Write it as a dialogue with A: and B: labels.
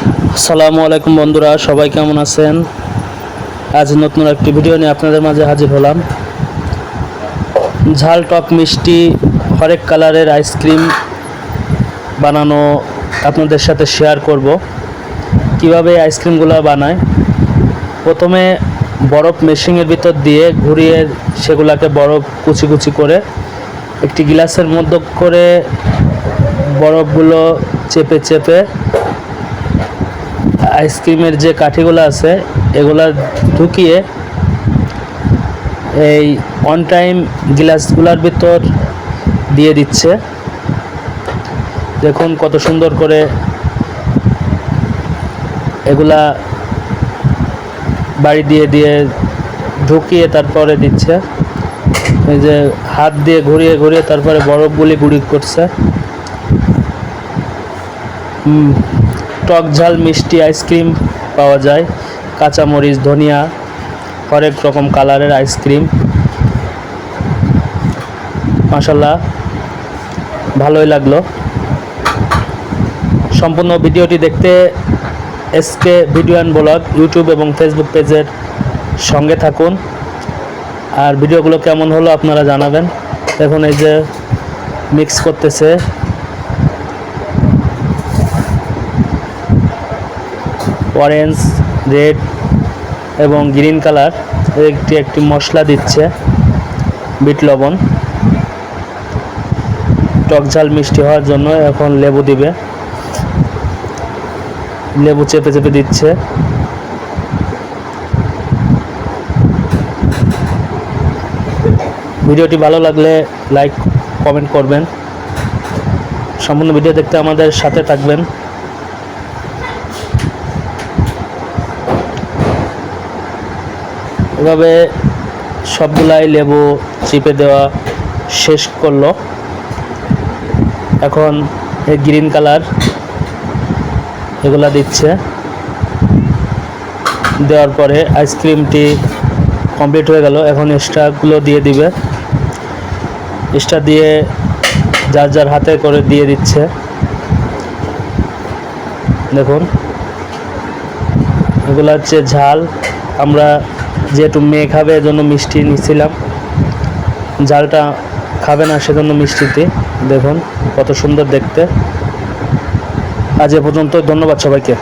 A: আসসালামু আলাইকুম বন্ধুরা, সবাই কেমন আছেন? আজ নতুন একটি ভিডিও নিয়ে আপনাদের মাঝে হাজির হলাম। ঝাল টক মিষ্টি হরেক কালারের আইসক্রিম বানানো আপনাদের সাথে শেয়ার করব। কিভাবে এই আইসক্রিমগুলো বানায়। প্রথমে বরফ মেশিনের ভিতর দিয়ে ঘুরিয়ে সেগুলাকে বরফ কুচি কুচি করে একটি গ্লাসের মধ্যে করে বরফগুলো চেপে চেপে আইসক্রিমের যে কাঠিগুলো আছে এগুলা ঢুকিয়ে এই অন টাইম গ্লাসগুলোর ভিতর দিয়ে দিচ্ছে। দেখুন কত সুন্দর করে এগুলা বাড়ি দিয়ে দিয়ে ঢুকিয়ে তারপরে দিচ্ছে। এই যে হাত দিয়ে ঘুরিয়ে ঘুরিয়ে তারপরে বরফগুলি গুঁড়ি করছে। টক ঝাল মিষ্টি আইসক্রিম পাওয়া যায়, কাঁচামরিচ ধনিয়া হরেক রকম কালারের আইসক্রিম। মাশাআল্লাহ, ভালোই লাগলো। সম্পূর্ণ ভিডিওটি দেখতে SK video and blog YouTube এবং ফেসবুক পেজের সঙ্গে থাকুন। আর ভিডিওগুলো কেমন হলো আপনারা জানাবেন। এখন এই যে মিক্স করতেছে, অরেঞ্জ, রেড এবং গ্রিন কালার একটি মশলা দিচ্ছে, বিট লবণ। টক ঝাল মিষ্টি হওয়ার জন্য এখন লেবু দিবে, লেবু চেপে চেপে দিচ্ছে। ভিডিওটি ভালো লাগলে লাইক কমেন্ট করবেন। সম্পূর্ণ ভিডিও দেখতে আমাদের সাথে থাকবেন। এভাবে সবগুলাই লেবু চিপে দেওয়া শেষ করলো। এখন এই গ্রিন কালার এগুলা দিচ্ছে। দেওয়ার পরে আইসক্রিমটি কমপ্লিট হয়ে গেল। এখন এক্সট্রাগুলো দিয়ে দিবে। এক্সট্রা দিয়ে যার যার হাতে করে দিয়ে দিচ্ছে। দেখুন এগুলো হচ্ছে ঝাল। আমরা যেহেতু মেয়ে খাবে এজন্য মিষ্টি নিচ্ছিলাম, ঝালটা খাবে না সেজন্য মিষ্টিতে। দেখুন কত সুন্দর দেখতে। আজ এ পর্যন্ত, ধন্যবাদ সবাইকে।